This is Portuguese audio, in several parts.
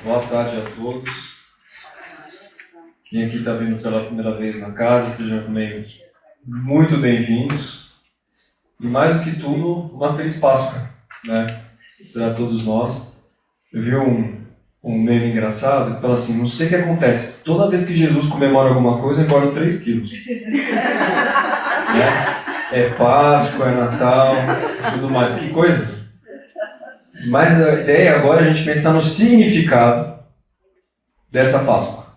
Boa tarde a todos. Quem aqui está vindo pela primeira vez na casa, sejam também muito bem-vindos. E mais do que tudo, uma feliz Páscoa, né? Para todos nós. Eu vi um meme engraçado que fala assim: não sei o que acontece, toda vez que Jesus comemora alguma coisa, engorda 3 quilos. Né? É Páscoa, é Natal, tudo mais. Que coisa! Mas a ideia agora é a gente pensar no significado dessa Páscoa.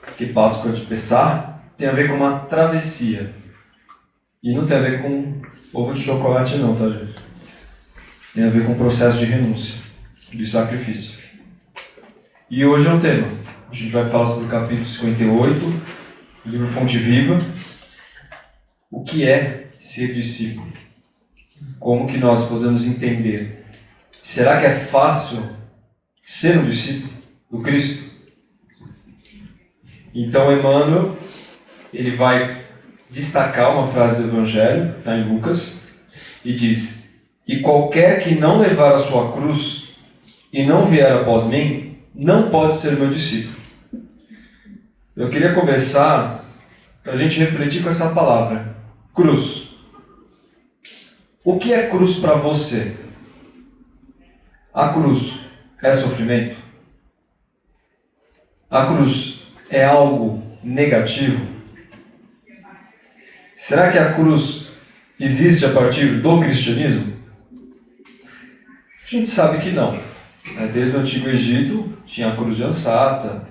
Porque Páscoa de Pessah tem a ver com uma travessia. E não tem a ver com ovo de chocolate não, tá, gente? Tem a ver com o processo de renúncia, de sacrifício. E hoje é um tema. A gente vai falar sobre o capítulo 58, do livro Fonte Viva. O que é ser discípulo? Como que nós podemos entender? Será que é fácil ser um discípulo do Cristo? Então, Emmanuel, ele vai destacar uma frase do Evangelho, está em Lucas, e diz: e qualquer que não levar a sua cruz e não vier após mim, não pode ser meu discípulo. Eu queria começar para a gente refletir com essa palavra, cruz. O que é cruz para você? A cruz é sofrimento? A cruz é algo negativo? Será que a cruz existe a partir do cristianismo? A gente sabe que não. Desde o Antigo Egito tinha a cruz de Ansata,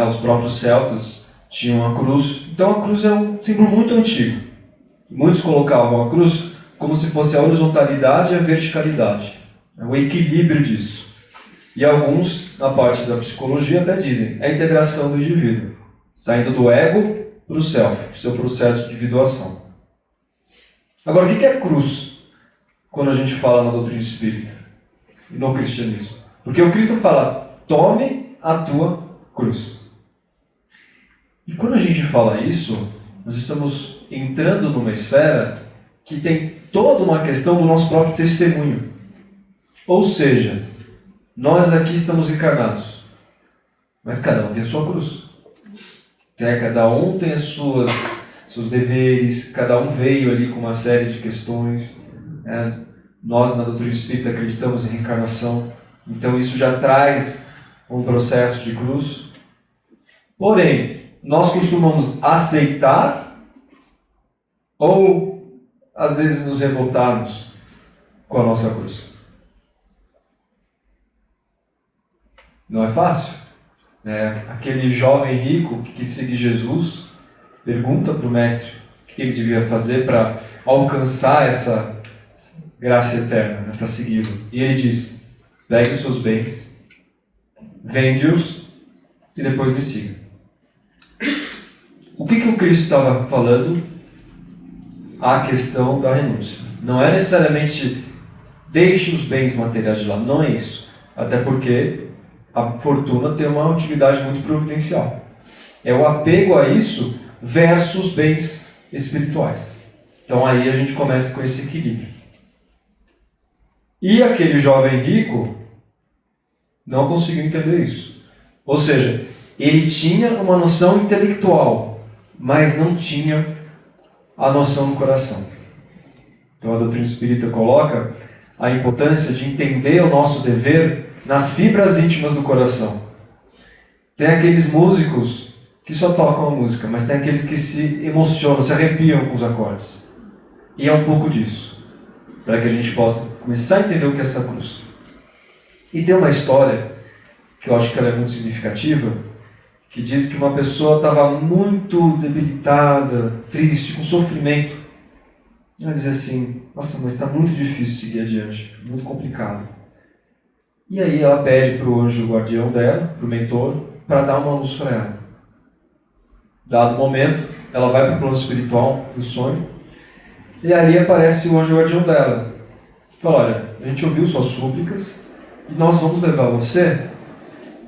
os próprios celtas tinham a cruz. Então a cruz é um símbolo muito antigo. Muitos colocavam a cruz como se fosse a horizontalidade e a verticalidade, o equilíbrio disso. E alguns, na parte da psicologia, até dizem a integração do indivíduo, saindo do ego para o self, o seu processo de individuação. Agora, o que é cruz quando a gente fala na doutrina espírita e no cristianismo? Porque o Cristo fala: tome a tua cruz. E quando a gente fala isso, nós estamos entrando numa esfera que tem toda uma questão do nosso próprio testemunho. Ou seja, nós aqui estamos encarnados, mas cada um tem a sua cruz. Cada um tem seus deveres, cada um veio ali com uma série de questões. Nós, na doutrina espírita, acreditamos em reencarnação, então isso já traz um processo de cruz. Porém, nós costumamos aceitar ou, às vezes, nos revoltarmos com a nossa cruz. Não é fácil? Aquele jovem rico que segue Jesus pergunta para o mestre o que ele devia fazer para alcançar essa graça eterna, para segui-lo. E ele diz: pegue os seus bens, vende-os e depois me siga. O que o Cristo estava falando? A questão da renúncia. Não é necessariamente deixe os bens materiais de lado, não é isso. Até porque a fortuna tem uma utilidade muito providencial. É o apego a isso versus bens espirituais. Então aí a gente começa com esse equilíbrio. E aquele jovem rico não conseguiu entender isso. Ou seja, ele tinha uma noção intelectual, mas não tinha a noção do coração. Então a doutrina espírita coloca a importância de entender o nosso dever nas fibras íntimas do coração. Tem aqueles músicos que só tocam a música, mas tem aqueles que se emocionam, se arrepiam com os acordes. E é um pouco disso, para que a gente possa começar a entender o que é essa cruz. E tem uma história, que eu acho que ela é muito significativa, que diz que uma pessoa estava muito debilitada, triste, com sofrimento. Ela diz assim: nossa, mas está muito difícil seguir adiante, muito complicado. E aí ela pede para o anjo guardião dela, para o mentor, para dar uma luz para ela. Dado o momento, ela vai para o plano espiritual, do sonho, e ali aparece o anjo guardião dela. Fala: olha, a gente ouviu suas súplicas e nós vamos levar você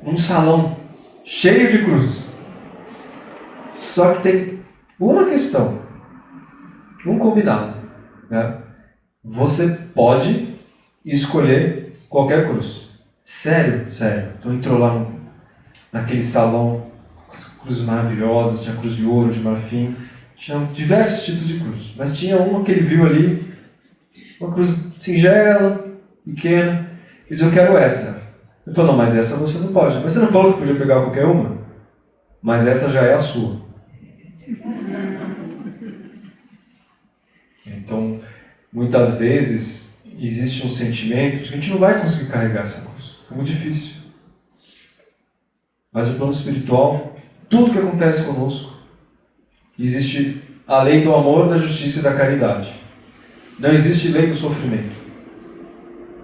num salão cheio de cruzes. Só que tem uma questão, um combinado. Você pode escolher qualquer cruz. Sério. Então entrou lá naquele salão, as cruzes maravilhosas, tinha cruz de ouro, de marfim, tinha diversos tipos de cruz. Mas tinha uma que ele viu ali, uma cruz singela, pequena. Ele disse, eu quero essa. Ele falou, não, mas essa você não pode. Mas você não falou que podia pegar qualquer uma? Mas essa já é a sua. Então, muitas vezes, existe um sentimento de que a gente não vai conseguir carregar essa cruz. É muito difícil. Mas no plano espiritual, tudo que acontece conosco, existe a lei do amor, da justiça e da caridade. Não existe lei do sofrimento.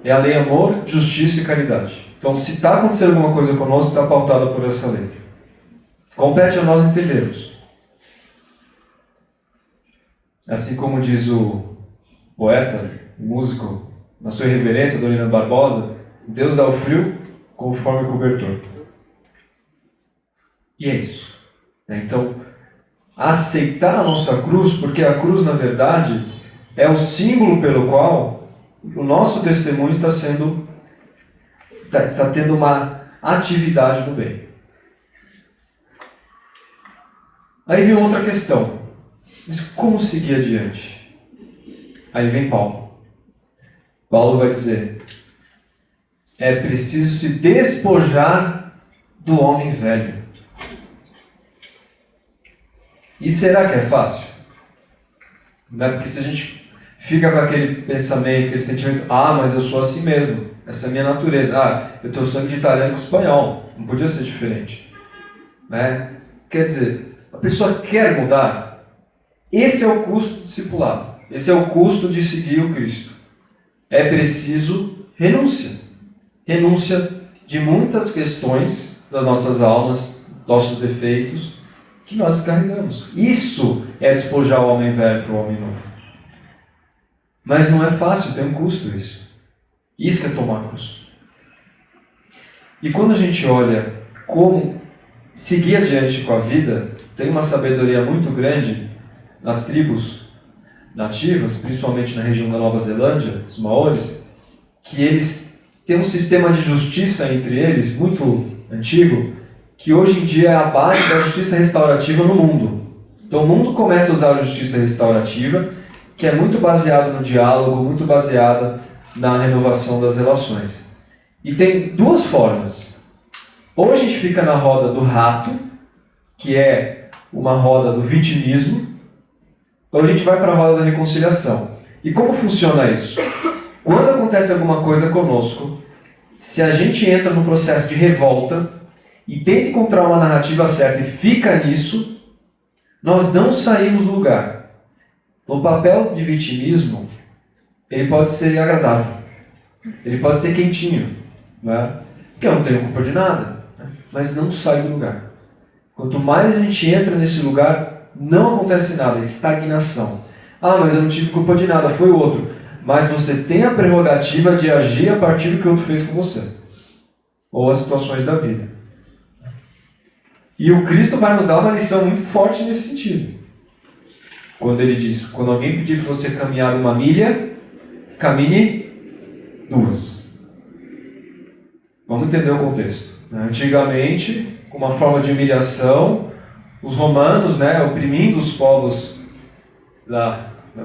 É a lei amor, justiça e caridade. Então, se está acontecendo alguma coisa conosco, está pautada por essa lei. Compete a nós entendermos. Assim como diz o poeta, o músico, na sua irreverência, Dorina Barbosa, Deus dá o frio conforme o cobertor. E é isso. Então, aceitar a nossa cruz, porque a cruz, na verdade, é o símbolo pelo qual o nosso testemunho está tendo uma atividade no bem. Aí vem outra questão. Mas como seguir adiante? Aí vem Paulo. Paulo vai dizer, é preciso se despojar do homem velho. E será que é fácil? Não é? Porque se a gente fica com aquele pensamento, aquele sentimento, mas eu sou assim mesmo, essa é a minha natureza. Eu tenho sangue de italiano com espanhol, não podia ser diferente. Né? Quer dizer, a pessoa quer mudar, esse é o custo do discipulado, esse é o custo de seguir o Cristo. É preciso renúncia. Renúncia de muitas questões das nossas almas, nossos defeitos, que nós carregamos. Isso é despojar o homem velho para o homem novo. Mas não é fácil, tem um custo isso. Isso que é tomar cruz. E quando a gente olha como seguir adiante com a vida, tem uma sabedoria muito grande nas tribos nativas, principalmente na região da Nova Zelândia, os Maoris, que eles têm um sistema de justiça entre eles, muito antigo, que hoje em dia é a base da justiça restaurativa no mundo. Então o mundo começa a usar a justiça restaurativa, que é muito baseada no diálogo, muito baseada na renovação das relações. E tem duas formas. Ou a gente fica na roda do rato, que é uma roda do vitimismo, ou a gente vai para a roda da reconciliação. E como funciona isso? Quando acontece alguma coisa conosco, se a gente entra no processo de revolta e tenta encontrar uma narrativa certa e fica nisso, nós não saímos do lugar. O papel de vitimismo, ele pode ser agradável, ele pode ser quentinho, né? Porque eu não tenho culpa de nada, né? Mas não sai do lugar. Quanto mais a gente entra nesse lugar, não acontece nada, estagnação. Mas eu não tive culpa de nada, foi o outro. Mas você tem a prerrogativa de agir a partir do que o outro fez com você. Ou as situações da vida. E o Cristo vai nos dar uma lição muito forte nesse sentido. Quando ele diz, quando alguém pedir para você caminhar 1 milha, caminhe 2. Vamos entender o contexto. Antigamente, com uma forma de humilhação, os romanos, oprimindo os povos,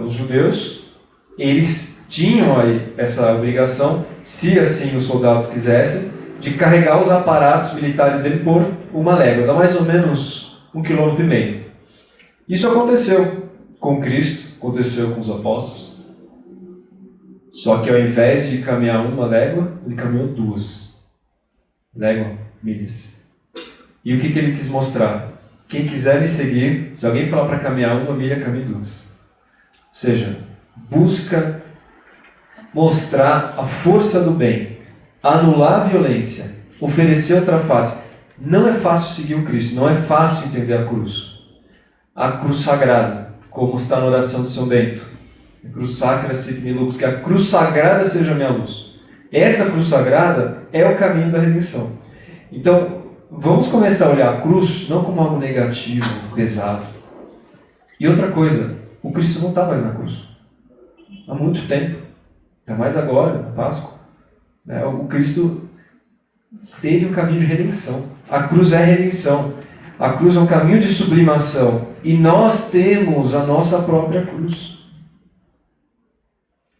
os judeus, eles tinham aí essa obrigação, se assim os soldados quisessem, de carregar os aparatos militares dele por 1 légua, dá mais ou menos 1,5 km. Isso aconteceu com Cristo, aconteceu com os apóstolos. Só que ao invés de caminhar 1 légua, ele caminhou 2 milhas. E o que ele quis mostrar? Quem quiser me seguir, se alguém falar para caminhar 1 milha, caminhe 2. Ou seja, busca mostrar a força do bem, anular a violência, oferecer outra face. Não é fácil seguir o Cristo, não é fácil entender a cruz. A cruz sagrada, como está na oração de São Bento. A cruz sacra sit me lux, que a cruz sagrada seja a minha luz. Essa cruz sagrada é o caminho da redenção. Então, vamos começar a olhar a cruz não como algo negativo, pesado. E outra coisa, o Cristo não está mais na cruz. Há muito tempo. Ainda mais agora, na Páscoa. O Cristo teve um caminho de redenção. A cruz é redenção. A cruz é um caminho de sublimação. E nós temos a nossa própria cruz.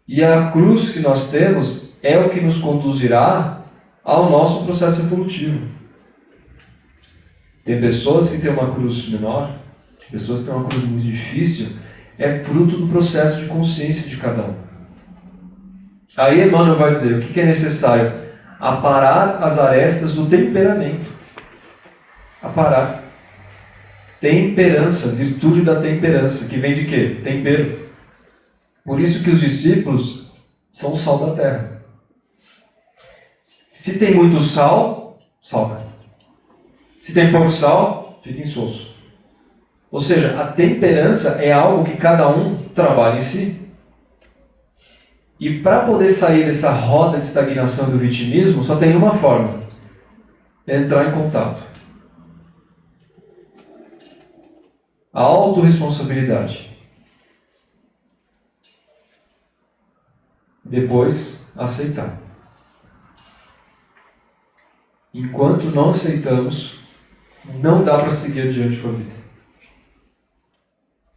E a cruz que nós temos é o que nos conduzirá ao nosso processo evolutivo. Tem pessoas que têm uma cruz menor, tem pessoas que têm uma cruz muito difícil, é fruto do processo de consciência de cada um. Aí Emmanuel vai dizer, o que é necessário? Aparar as arestas do temperamento. Aparar. Temperança, virtude da temperança, que vem de quê? Tempero. Por isso que os discípulos são o sal da terra. Se tem muito sal, salga. Se tem pouco sal, fica insosso. Ou seja, a temperança é algo que cada um trabalha em si. E para poder sair dessa roda de estagnação do vitimismo, só tem uma forma: entrar em contato. A autorresponsabilidade. Depois, aceitar. Enquanto não aceitamos, não dá para seguir adiante com a vida.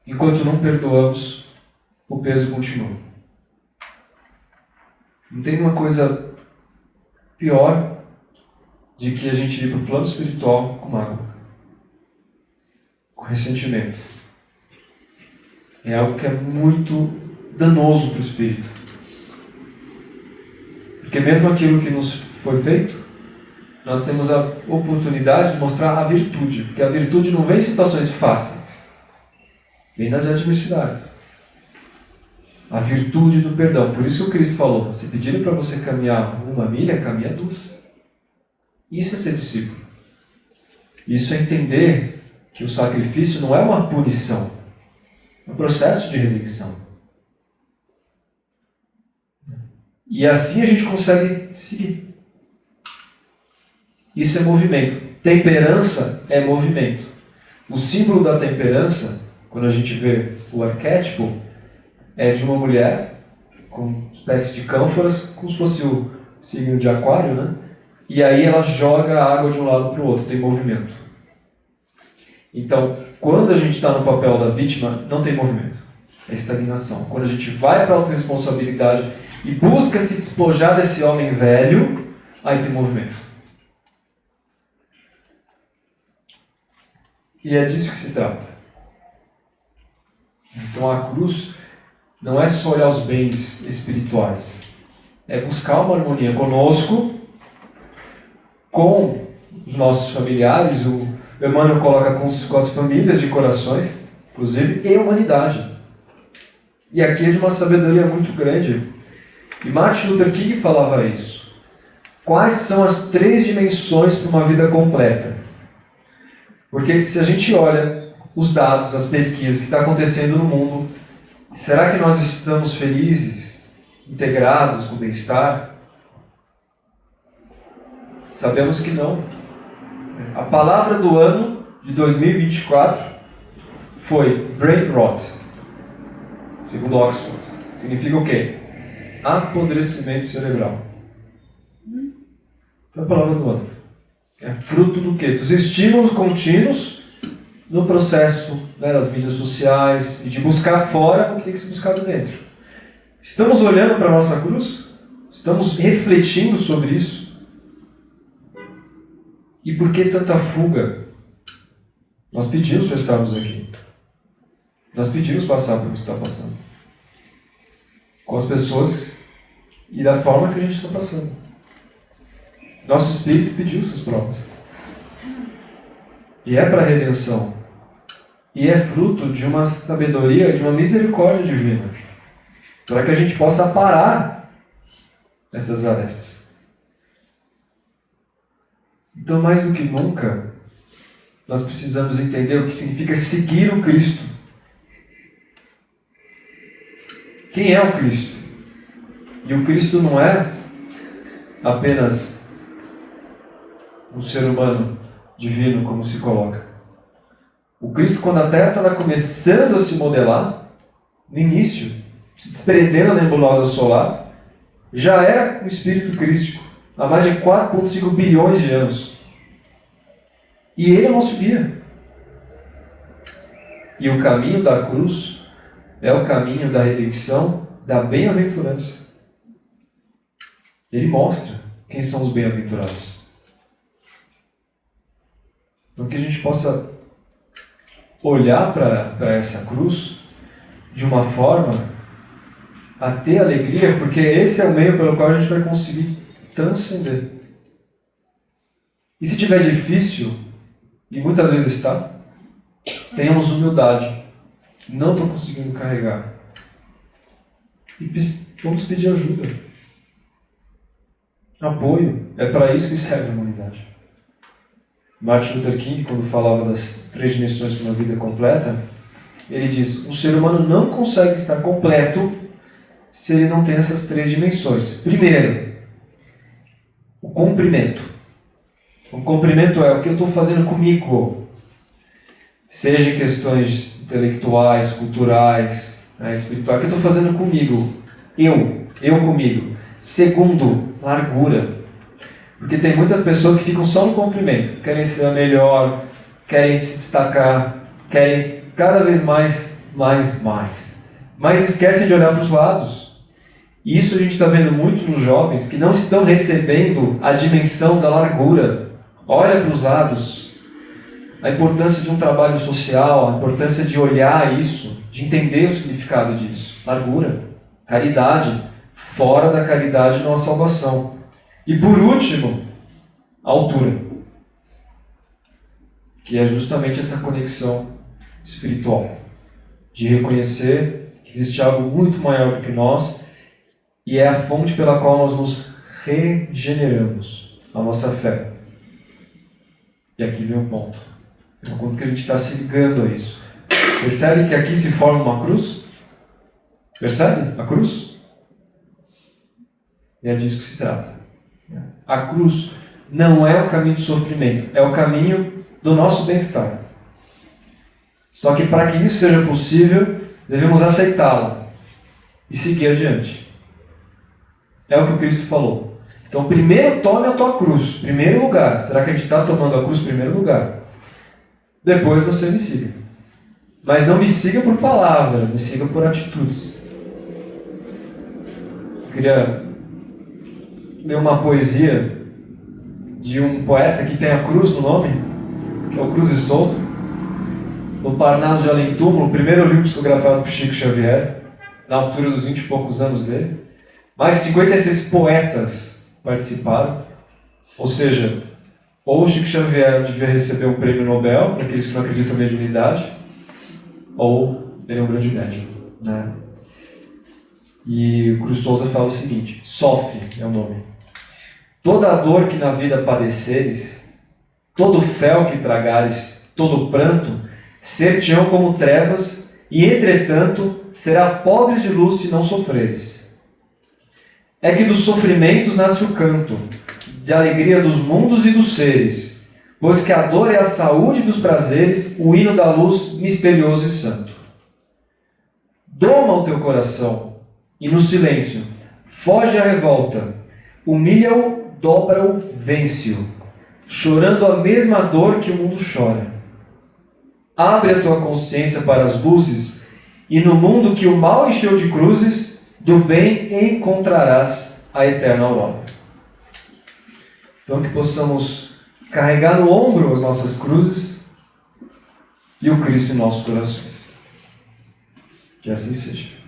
Enquanto não perdoamos, o peso continua. Não tem uma coisa pior de que a gente ir para o plano espiritual com mágoa, com ressentimento. É algo que é muito danoso para o espírito. Porque mesmo aquilo que nos foi feito, nós temos a oportunidade de mostrar a virtude. Porque a virtude não vem em situações fáceis, vem nas adversidades. A virtude do perdão. Por isso que o Cristo falou, se pedirem para você caminhar 1 milha, caminha 2. Isso é ser discípulo. Isso é entender que o sacrifício não é uma punição, é um processo de redenção. E assim a gente consegue seguir. Isso é movimento. Temperança é movimento. O símbolo da temperança, quando a gente vê o arquétipo, é de uma mulher com uma espécie de cânforas, como se fosse o signo de aquário, né? E aí ela joga a água de um lado para o outro, tem movimento. Então, quando a gente está no papel da vítima, não tem movimento. É estagnação. Quando a gente vai para a autorresponsabilidade e busca se despojar desse homem velho, aí tem movimento. E é disso que se trata. Então a cruz não é só olhar os bens espirituais. É buscar uma harmonia conosco, com os nossos familiares. O Emmanuel coloca com as famílias de corações, inclusive, e a humanidade. E aqui é de uma sabedoria muito grande. E Martin Luther King falava isso. Quais são as 3 dimensões para uma vida completa? Porque se a gente olha os dados, as pesquisas, o que está acontecendo no mundo, será que nós estamos felizes, integrados com bem-estar? Sabemos que não. A palavra do ano de 2024 foi brain rot, segundo Oxford. Significa o quê? Apodrecimento cerebral. Foi a palavra do ano. É fruto do quê? Dos estímulos contínuos no processo, né, das mídias sociais e de buscar fora o que tem que ser buscado dentro. Estamos olhando para a nossa cruz? Estamos refletindo sobre isso? E por que tanta fuga? Nós pedimos para estarmos aqui. Nós pedimos passar por o que está passando. Com as pessoas e da forma que a gente está passando. Nosso Espírito pediu essas provas. E é para a redenção. E é fruto de uma sabedoria, de uma misericórdia divina. Para que a gente possa parar essas arestas. Então, mais do que nunca, nós precisamos entender o que significa seguir o Cristo. Quem é o Cristo? E o Cristo não é apenas um ser humano divino, como se coloca. O Cristo, quando a Terra estava começando a se modelar, no início, se desprendendo da nebulosa solar, já era um espírito crístico. há mais de 4,5 bilhões de anos. E ele é o nosso guia. E o caminho da cruz é o caminho da redenção, da bem-aventurança. Ele mostra quem são os bem-aventurados. Então que a gente possa olhar para essa cruz de uma forma a ter alegria, porque esse é o meio pelo qual a gente vai conseguir transcender. E se tiver difícil, e muitas vezes está, tenhamos humildade. Não estou conseguindo carregar. E vamos pedir ajuda. Apoio. É para isso que serve a humanidade. Martin Luther King, quando falava das 3 dimensões para uma vida completa, ele diz: um ser humano não consegue estar completo se ele não tem essas 3 dimensões. Primeiro, o cumprimento. O cumprimento é o que eu estou fazendo comigo. Seja em questões intelectuais, culturais, espirituais. O que eu estou fazendo comigo? Eu comigo. Segundo, largura. Porque tem muitas pessoas que ficam só no cumprimento. Querem ser melhor, querem se destacar, querem cada vez mais. Mas esquecem de olhar para os lados. E isso a gente está vendo muito nos jovens que não estão recebendo a dimensão da largura. Olha para os lados. A importância de um trabalho social, a importância de olhar isso, de entender o significado disso. Largura, caridade. Fora da caridade não há salvação. E por último, a altura. Que é justamente essa conexão espiritual. De reconhecer que existe algo muito maior do que nós e é a fonte pela qual nós nos regeneramos a nossa fé. E aqui vem o ponto. O quanto que a gente está se ligando a isso. Percebe que aqui se forma uma cruz? Percebe a cruz? E é disso que se trata. A cruz não é o caminho do sofrimento, é o caminho do nosso bem-estar. Só que para que isso seja possível, devemos aceitá-la e seguir adiante. É o que o Cristo falou. Então, primeiro tome a tua cruz, primeiro lugar. Será que a gente está tomando a cruz em primeiro lugar? Depois você me siga. Mas não me siga por palavras, me siga por atitudes. Eu queria ler uma poesia de um poeta que tem a cruz no nome, que é o Cruz de Souza, no Parnaso de Além Túmulo, o primeiro livro psicografado por Chico Xavier, na altura dos 20 e poucos anos dele. Mais de 56 poetas participaram, ou seja, ou o Chico Xavier devia receber um prêmio Nobel, para aqueles que não acreditam na mediunidade, ou ele é um grande médium, né? E o Cruz Souza fala o seguinte: sofre é o nome. Toda a dor que na vida padeceres, todo fel que tragares, todo pranto, ser-te-ão como trevas, e entretanto será pobre de luz se não sofreres. É que dos sofrimentos nasce o canto, de alegria dos mundos e dos seres, pois que a dor é a saúde dos prazeres, o hino da luz misterioso e santo. Doma o teu coração, e no silêncio, foge à revolta, humilha-o, dobra-o, vence-o, chorando a mesma dor que o mundo chora. Abre a tua consciência para as luzes, e no mundo que o mal encheu de cruzes, do bem encontrarás a eterna aurora. Então que possamos carregar no ombro as nossas cruzes e o Cristo em nossos corações. Que assim seja.